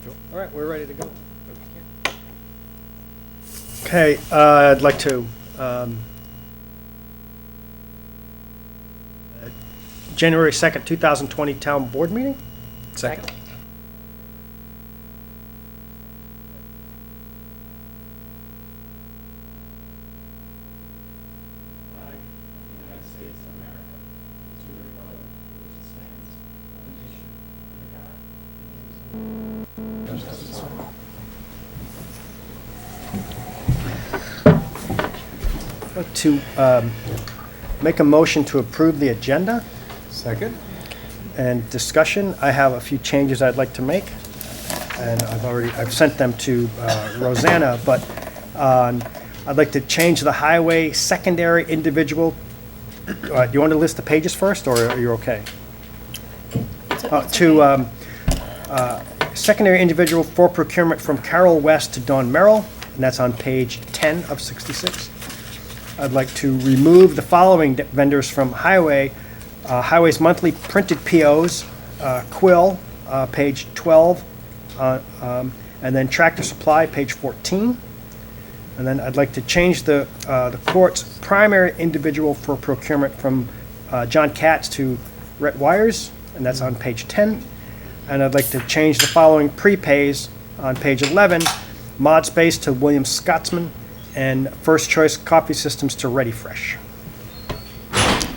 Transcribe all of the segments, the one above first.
All right, we're ready to go. Okay, I'd like to, January 2nd, 2020 Town Board Meeting? Second. To make a motion to approve the agenda Second. and discussion. I have a few changes I'd like to make, and I've sent them to Rosanna, but I'd like to change the highway secondary individual. Do you want to list the pages first, or are you okay? Secondary individual for procurement from Carol West to Dawn Merrill, and that's on page 10 of 66. I'd like to remove the following vendors from Highway. Highway's monthly printed POs, Quill, page 12, and then Tractor Supply, page 14. And then I'd like to change the court's primary individual for procurement from John Katz to Rhett Wires, and that's on page 10. And I'd like to change the following prepays on page 11, Mod Space to William Scotsman, and First Choice Coffee Systems to Ready Fresh.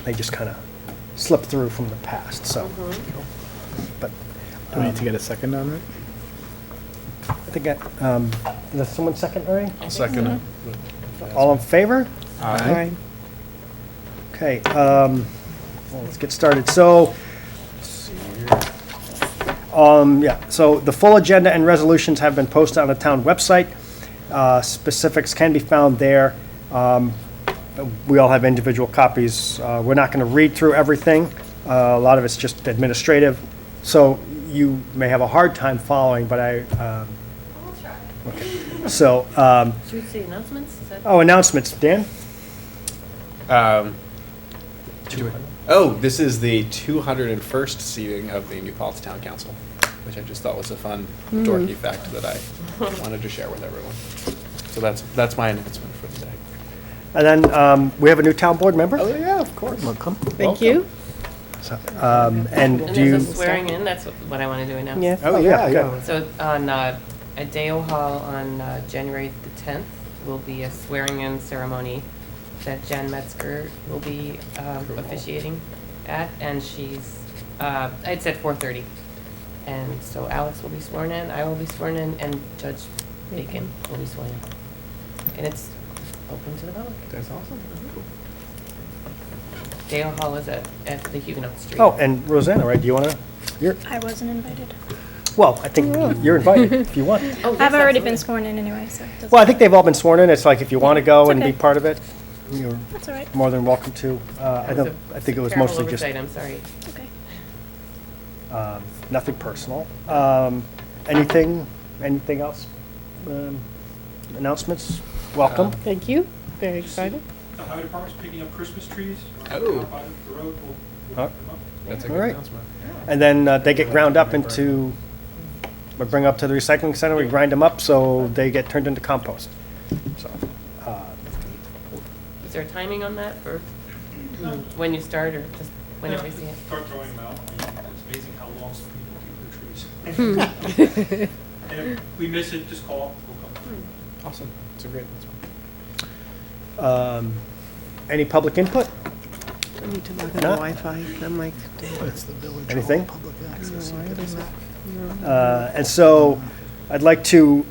They just kind of slipped through from the past, so. But Do we need to get a second on it? I think, does someone second already? I'll second it. All in favor? Aye. Okay, well, let's get started. So, yeah, so the full agenda and resolutions have been posted on the town website. Specifics can be found there. We all have individual copies. We're not going to read through everything. A lot of it's just administrative. So you may have a hard time following, but I'll try. okay. So, Should we say announcements? Is that? oh, announcements, Dan? This is the 201st seating of the New Paltz Town Council, which I just thought was a fun, dorky fact that I wanted to share with everyone. So that's my announcement for today. And then we have a new town board member. Oh, yeah, of course. Welcome. Thank you. So, And and do you? there's a swearing in, that's what I want to do announce. Yeah. Oh, yeah, good. So on, at Dale Hall on January the 10th will be a swearing in ceremony that Jen Metzger will be officiating at, and she's, it's at 4:30. And so Alex will be sworn in, I will be sworn in, and Judge Bacon will be sworn in. And it's open to the public. That's awesome. Dale Hall is at the Huguenot Street. Oh, and Rosanna, right? Do you want to? You're I wasn't invited. well. I think you're invited if you want. Oh, yes, I've already absolutely. been sworn in anyway, so. it doesn't Well, I think they've all been sworn in. It's like if you want to go It's and be okay. part of it, you're That's all right. more than welcome to. That was a I think it was terrible mostly just oversight, I'm sorry. Okay. nothing personal. Anything else? Announcements? Welcome. Thank you. Very excited. The highway department's picking up Christmas trees. Oh. Out by the road, we'll Oh. pick them up. That's a All good right. announcement. And then they get ground up into. We bring up to the recycling center. We grind them up so they get turned into compost. So. Is there a timing on that for when you start or just whenever you see it? Start throwing them out. I mean, it's amazing how long some people keep their trees. And if we miss it, just call, we'll come. Awesome. It's a great announcement. Any public input? I need to log on No. Wi-Fi. I'm like, That's the village. Anything? Public access. No, I You don't can- know. And so I'd like to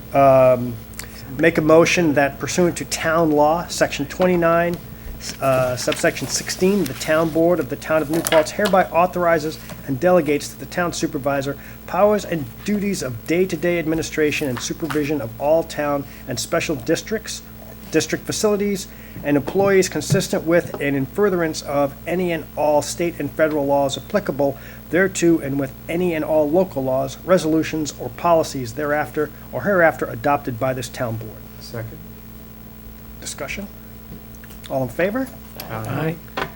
make a motion that pursuant to town law, section 29, subsection 16, the town board of the town of New Paltz hereby authorizes and delegates to the town supervisor powers and duties of day-to-day administration and supervision of all town and special districts, district facilities, and employees consistent with and in furtherance of any and all state and federal laws applicable thereto, and with any and all local laws, resolutions, or policies thereafter or hereafter adopted by this town board. Second. Discussion? All in favor? Aye. I'd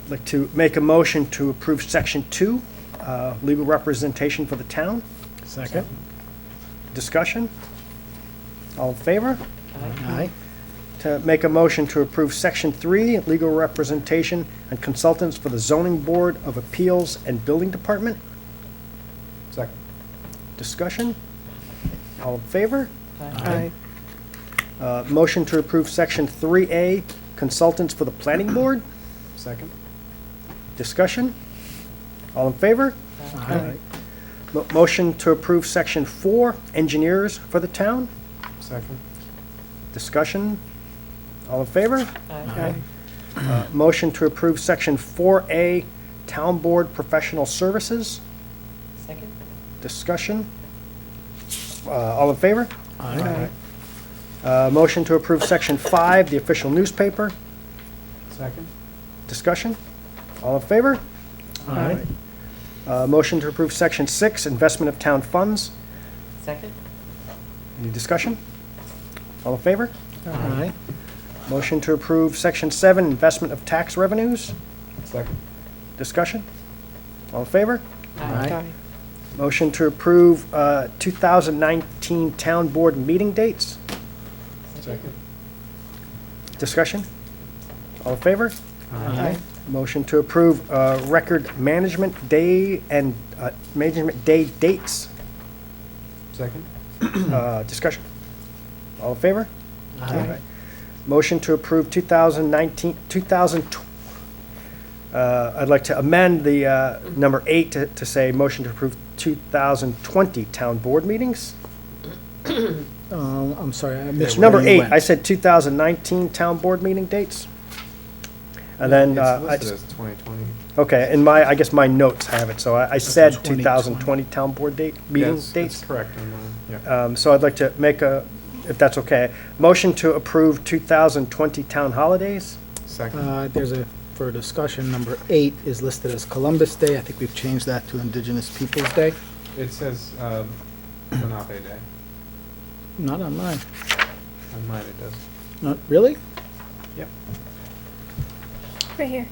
like to make a motion to approve section 2, legal representation for the town. Second. Discussion? All in favor? Aye. To make a motion to approve Section 3, legal representation and consultants for the Zoning Board of Appeals and Building Department. Second. Discussion? All in favor? Aye. Motion to approve Section 3A, consultants for the Planning Board. Second. Discussion? All in favor? Aye. Motion to approve Section 4, engineers for the town. Second. Discussion? All in favor? Aye. Motion to approve Section 4A, town board professional services. Second? Discussion? All in favor? Aye. Motion to approve Section 5, the official newspaper. Second. Discussion? All in favor? Aye. Motion to approve Section 6, investment of town funds. Second? Any discussion? All in favor? Aye. Motion to approve Section 7, investment of tax revenues. Second. Discussion? All in favor? Aye. Motion to approve 2019 town board meeting dates. Second. Discussion? All in favor? Aye. Motion to approve record management day and management day dates. Second. Discussion? All in favor? Aye. Motion to approve 2019, I'd like to amend the number 8 to say motion to approve 2020 town board meetings. I'm sorry, I missed Number where you 8, went. I said 2019 town board meeting dates. And then, It's I listed just, as 2020. okay, in my, I guess my notes have it, so I said 2020. 2020 town board meeting Yes, dates. that's correct on mine. Yeah. So I'd like to make a, if that's okay, motion to approve 2020 town holidays. Second. There's a, for discussion, number 8 is listed as Columbus Day. I think we've changed that to Indigenous Peoples' Day. It says Lenape Day. Not on mine. On mine it does. Not, really? Yep. Right here.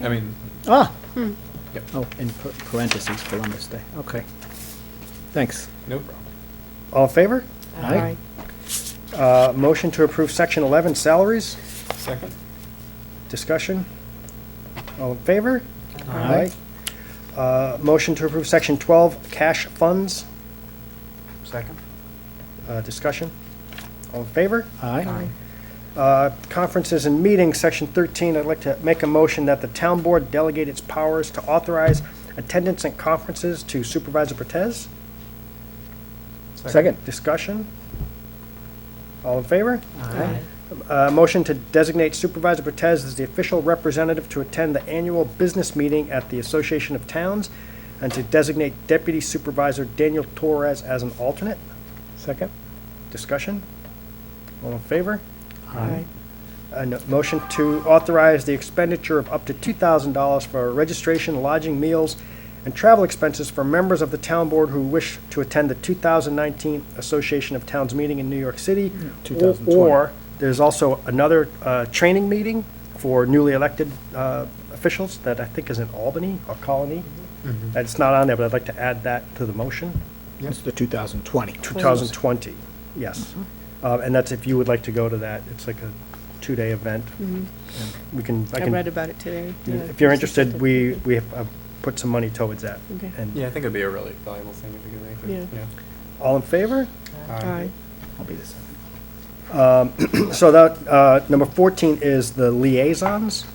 I mean, Ah! Yep. Oh, in parentheses, Columbus Day. Okay. Thanks. no problem. All in favor? Aye. Motion to approve Section 11 salaries. Second. Discussion? All in favor? Aye. Motion to approve Section 12 cash funds. Second. Discussion? All in favor? Aye. Conferences and meetings, Section 13, I'd like to make a motion that the town board delegate its powers to authorize attendance at conferences to Supervisor Cortez. Second. Discussion? All in favor? Aye. Motion to designate Supervisor Cortez as the official representative to attend the annual business meeting at the Association of Towns, and to designate Deputy Supervisor Daniel Torres as an alternate. Second. Discussion? All in favor? Aye. And a motion to authorize the expenditure of up to $2,000 for registration, lodging, meals, and travel expenses for members of the town board who wish to attend the 2019 Association of Towns meeting in New York City. 2020. Or there's also another training meeting for newly elected officials that I think is in Albany or Colony. It's not on there, but I'd like to add that to the motion. It's the 2020. 2020, yes. And that's if you would like to go to that. It's like a 2-day event. And we can, I read about it today. Yeah. if you're interested, we have put some money towards that. Okay. And Yeah, I think it'd be a really valuable thing if you could make it. Yeah. all in favor? Aye. I'll be the second. So that, number 14 is the liaisons,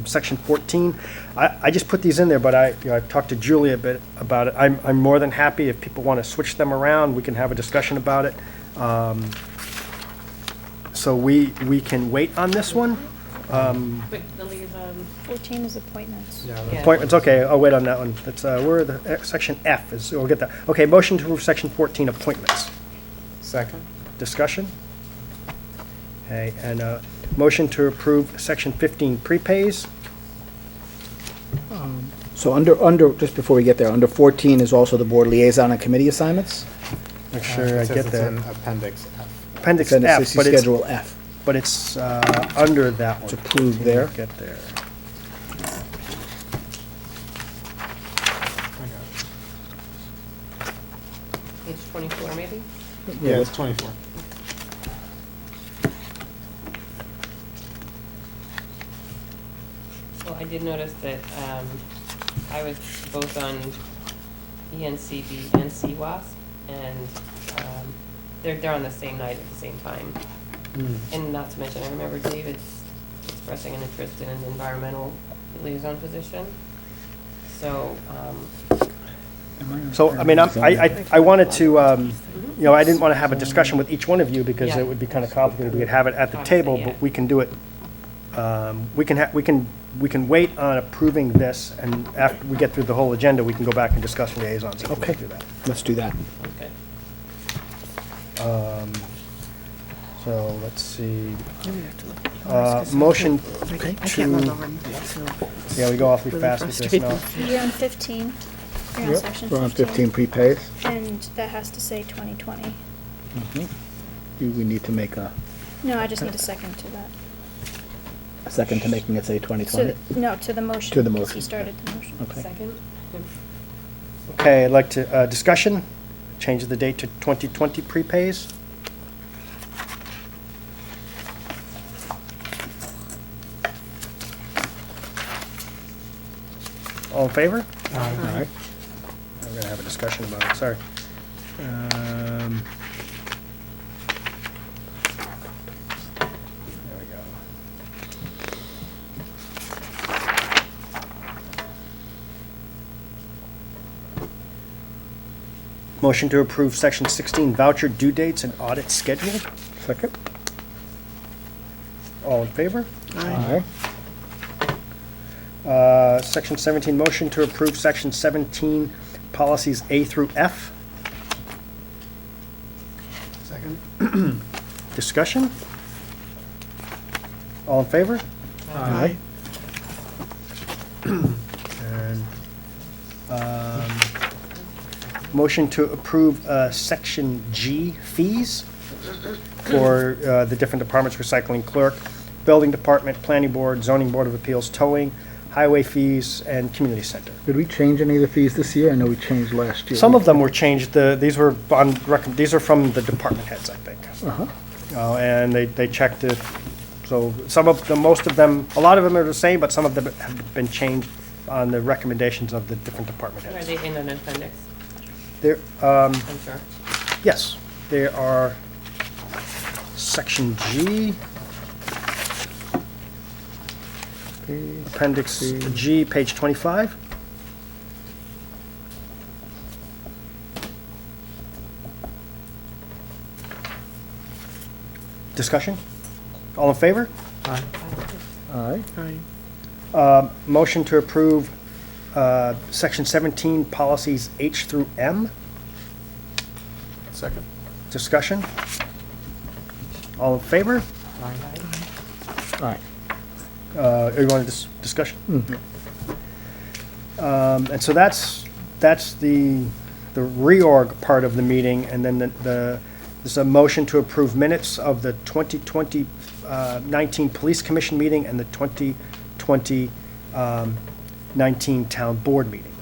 section 14. I just put these in there, but I talked to Julie a bit about it. I'm more than happy if people want to switch them around, we can have a discussion about it. So we can wait on this one. Wait, the liaison, 14 is appointments. Yeah. Yeah. Appointments, okay, I'll wait on that one. It's, where the, section F is, we'll get that. Okay, motion to approve section 14, appointments. Second. Discussion? Okay, and motion to approve section 15, prepays. So under, just before we get there, under 14 is also the board liaison and committee assignments? Make sure I It says get it's that. in Appendix F. Appendix Then F, it's but it's, Schedule F. but it's under that one. It's approved Let me there. Get there. I got it. Page 24, maybe? Yeah, it's 24. Well, I did notice that I was both on ENCB and CWASP, and they're on the same night at the same time. And not to mention, I remember David's expressing an interest in an environmental liaison position. So, So, I mean, I wanted to, you know, I didn't want to have a discussion with each one of you because Yeah. it would be kind of complicated. We could have it at the Obviously, table, yeah. but we can do it, we can wait on approving this, and after we get through the whole agenda, we can go back and discuss liaisons if we want Okay. to do that. Let's do that. okay. So, let's see, Maybe we have to look at yours, 'cause motion I can't to- remember, so. yeah, we go awfully Really fast with this frustrating. now. You're on 15. You're on Yep, section we're on 15 prepays. And that has to say 2020. Do we need to make a No, I just need a second to that. second to making it say 2020? No, to the motion. To the 'cause motion, He started the motion. Okay. Second? Okay, I'd like to, discussion, change the date to 2020 prepays. All in favor? All right. We're gonna have a discussion about it, sorry. There we go. Motion to approve section 16 voucher due dates and audit schedule. Second. All in favor? Aye. Section 17, motion to approve section 17 policies A through F. Second. Discussion? All in favor? Aye. And, motion to approve, section G fees for, the different departments, recycling clerk, building department, planning board, zoning board of appeals, towing, highway fees, and community center. Did we change any of the fees this year? I know we changed last year. Some of them were changed, these were on, these are from the department heads, I think. Uh-huh. And they checked it, so some of them, most of them, a lot of them are the same, but some of them have been changed on the recommendations of the different department Are heads. they in an appendix? There, I'm sure. yes, there are section G, appendix G, page 25. Discussion? All in favor? Aye. Aye. Motion to approve section 17 policies H through M. Second. Discussion? All in favor? Aye. Everyone discussion? Mhm. And so that's the reorg part of the meeting, and then there's a motion to approve minutes of the 2020, 19 Police Commission meeting and the 2020, 19 Town Board meeting.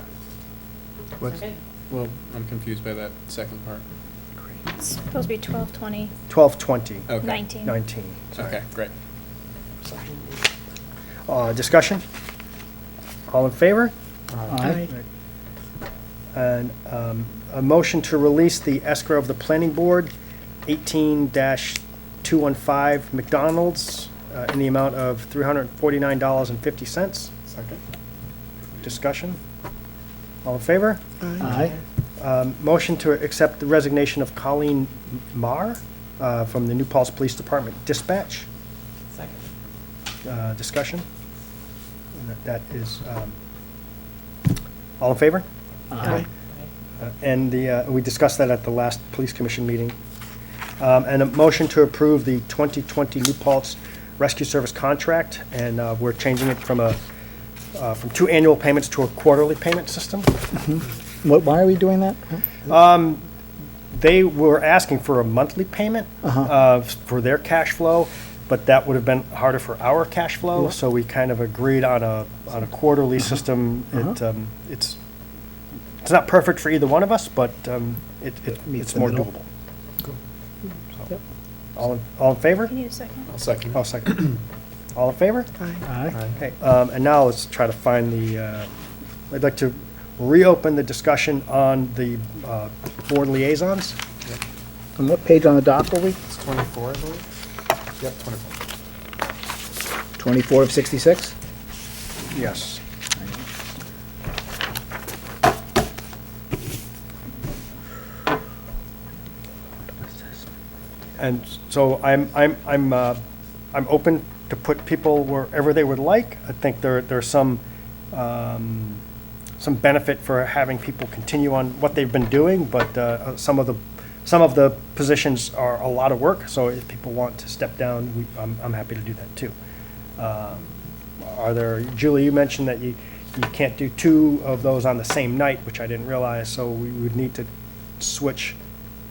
What's, Okay. well, I'm confused by that second part. It's supposed to be 12/20, 12/20, Okay. 19. 19. sorry. Okay, great. Discussion? All in favor? Aye. And a motion to release the escrow of the planning board, 18-215 McDonald's, in the amount of $349.50. Second. Discussion? All in favor? Aye. Motion to accept the resignation of Colleen Marr from the New Paltz Police Department Dispatch. Second. Discussion? And that is, all in favor? Aye. And we discussed that at the last Police Commission meeting. And a motion to approve the 2020 New Paltz Rescue Service contract, and we're changing it from from 2 annual payments to a quarterly payment system. Why are we doing that? They were asking for a monthly payment Uh-huh. for their cash flow, but that would have been harder for our cash flow, Yeah. so we kind of agreed on a quarterly system. Uh-huh. it's not perfect for either one of us, but meets it's the more middle. doable. So, Yep. all in favor? You need a second? I'll second. Oh, second. All in favor? Aye. Okay, and now let's try to find I'd like to reopen the discussion on the board liaisons. On what page on the doc were we? It's 24, I believe. Yep, 24. 24 of 66? Yes. And so I'm open to put people wherever they would like. I think there's some benefit for having people continue on what they've been doing, but some of the positions are a lot of work. So if people want to step down, I'm happy to do that too. Julie, you mentioned that you can't do two of those on the same night, which I didn't realize. So we would need to switch.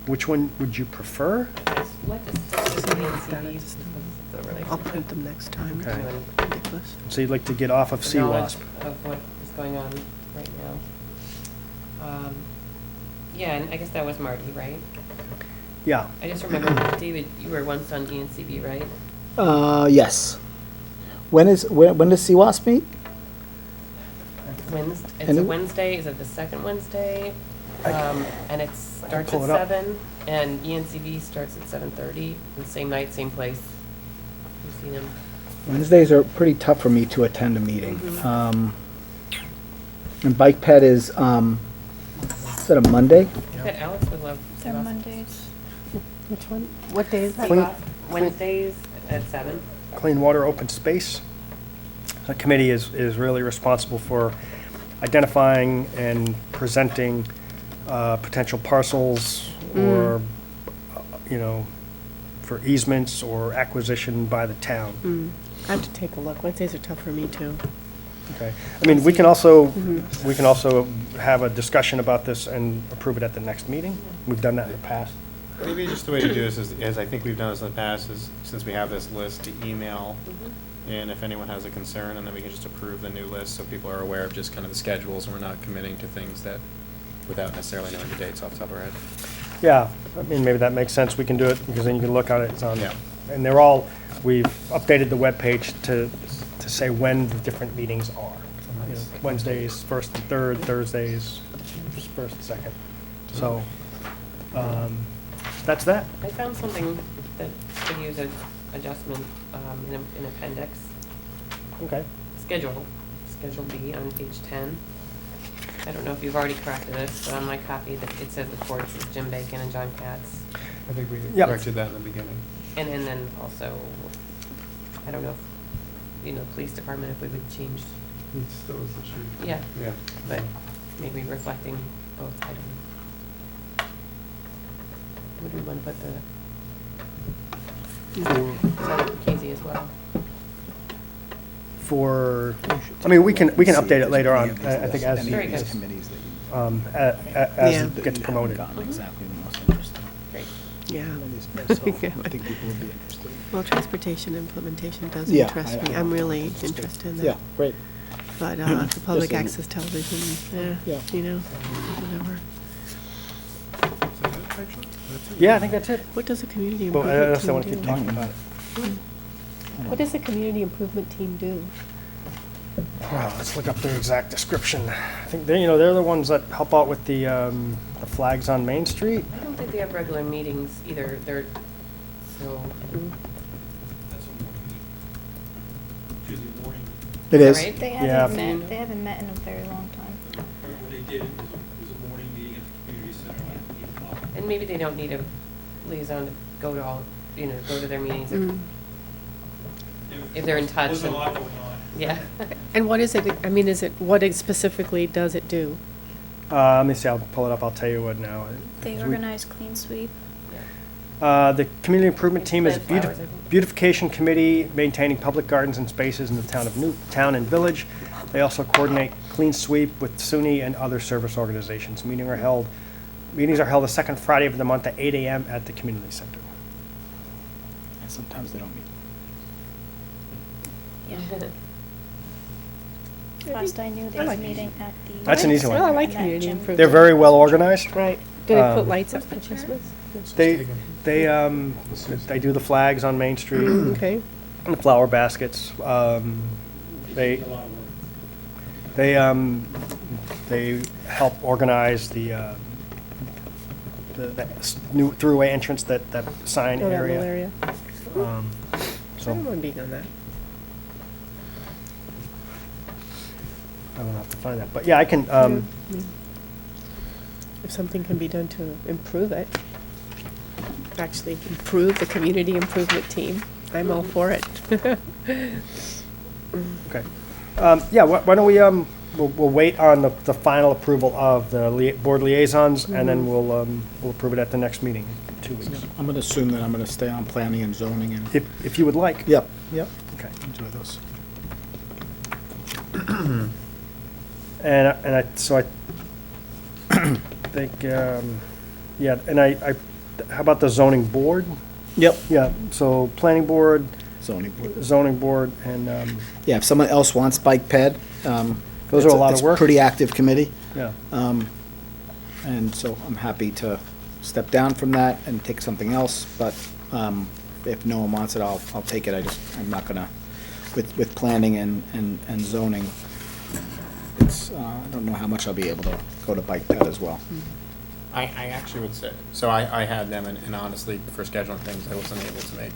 Which one would you prefer? Let us stick with the NCV, the I'll relationship. print them next time. Okay. Ridiculous. So you'd like to get off of The knowledge CWASP? of what is going on right now. Yeah, and I guess that was Marty, right? Yeah. I just remember, David, you were once on ENCB, right? Yes. When does CWAS meet? It's And a it- Wednesday, is it the second Wednesday? And it starts pull at it up. 7, and ENCB starts at 7:30, the same night, same place. You've seen them. Wednesdays are pretty tough for me to attend a meeting. Mhm. And Bike Ped is that a Monday? I bet Alex would love. They're Ross. Mondays. Which one? What day is that? Clean- Wednesdays at 7. Clean Water Open Space. The committee is really responsible for identifying and presenting potential parcels or, for easements or acquisition by the town. I have to take a look. Wednesdays are tough for me too. Okay. I mean, we can also have a discussion about this and approve it at the next meeting. We've done that in the past. Maybe just the way to do this is, as I think we've done this in the past, is since we have this list, to email in if anyone has a concern, and then we can just approve the new list so people are aware of just kind of the schedules and we're not committing to things that, without necessarily knowing the dates off the top of our head. Yeah, I mean, maybe that makes sense. We can do it because then you can look at it. It's on, Yeah. and we've updated the webpage to say when the different meetings are. You know, Wednesdays, first and third, Thursdays, first and second. So, that's that. I found something that could use an adjustment in appendix. Okay. Schedule B on page 10. I don't know if you've already corrected this, but on my copy, it says the courts is Jim Bacon and John Katz. I think we Yep. corrected that in the beginning. And then also, I don't know if, police department, if we would change, It still is the truth. yeah, Yeah. but maybe reflecting both, I don't know. Would we want to put Casey as well? I mean, we can update it later on. I think as Very good. Committees that as Yeah. it gets promoted. gotten exactly the most interesting. Great. Yeah. So I think people would be interested. Well, transportation implementation does Yeah, interest me. I- I'm really interested in that. Yeah, great. But the public Just in- access television, Yeah. whatever. Yeah, I think that's it. What does a community Well, improvement unless they want to team keep do? talking about it. What does a community improvement team do? Well, let's look up their exact description. I think they're the ones that help out with the flags on Main Street. I don't think they have regular meetings either. So, That's a morning meeting. It's usually morning. It is is. that right? They Yeah. haven't met in a very long time. What they did was a morning meeting at the community center at 8 o'clock. And maybe they don't need a liaison to go to all, go to their meetings. If they're in touch There's a and- lot going on. Yeah. And what is it, what specifically does it do? Let me see, I'll pull it up, I'll tell you what now. They We- organize clean sweep. The community improvement team is a Plant flowers, I think. beautification committee maintaining public gardens and spaces in the town and village. They also coordinate clean sweep with SUNY and other service organizations. Meetings are held the second Friday of the month at 8 a.m. at the community center. And sometimes they don't meet. Yeah. Last I knew, they I were like- meeting at the. That's an easy one. Oh, I like and that community gym. improvement. They're very well organized. Right. Do they put Um, lights up for Christmas? They do the flags on Main Street, and Okay. the flower baskets. They, A lot of work. they help organize the new throughway entrance, that sign Oh, that little area. area. Um, I So, don't mind being on that. I don't have to find that, but yeah, I can, Yeah, I mean, If something can be done to improve it, actually improve the community improvement team, I'm all for it. okay. Yeah, why don't we, we'll wait on the final approval of the board liaisons, and then we'll approve it at the next meeting in 2 weeks. I'm gonna assume that I'm gonna stay on planning and zoning and, If you would like. yep, Okay. enjoy those. And I think, yeah, and how about the zoning board? Yep. Yeah, so planning board, Zoning board. zoning board, and, Yeah, if someone else wants bike ped, Those are a lot of work. It's a pretty active committee. yeah. And so I'm happy to step down from that and take something else, but if no one wants it, I'll take it. I'm not gonna, with planning and zoning, it's, I don't know how much I'll be able to go to bike ped as well. I actually would say, so I had them, and honestly, for scheduling things, I wasn't able to make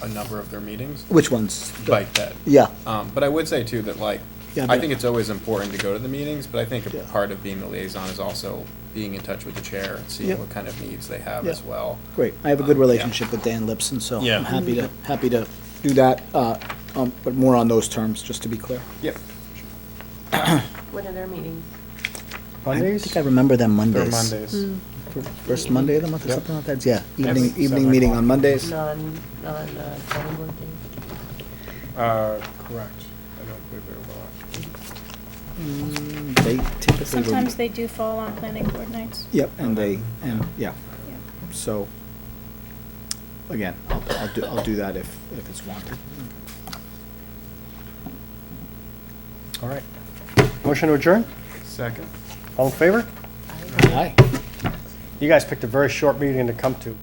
a number of their meetings, Which ones? like that. Yeah, But I would say too that like, Yeah, I but- think it's always important to go to the meetings, but I think a Yeah. part of being the liaison is also being in touch with the chair and seeing Yep. what kind of needs they have Yeah. as well. great. I have a good Yeah. relationship with Dan Lipson, so Yeah. I'm happy to do that, but more on those terms, just to be clear. Yep. When are their meetings? I Mondays? think I remember them They're Mondays. Mondays. First Monday of the month or Yep. something like that, yeah. Yep. Evening 7 meeting o'clock. on Mondays. Zoning board days? Correct. I don't believe they overlap. They typically. Sometimes they do fall on planning board nights. Yep, and yeah, Yeah. so, again, I'll do that if it's wanted. All right. Motion to adjourn? Second. All in favor? Aye. You guys picked a very short meeting to come to.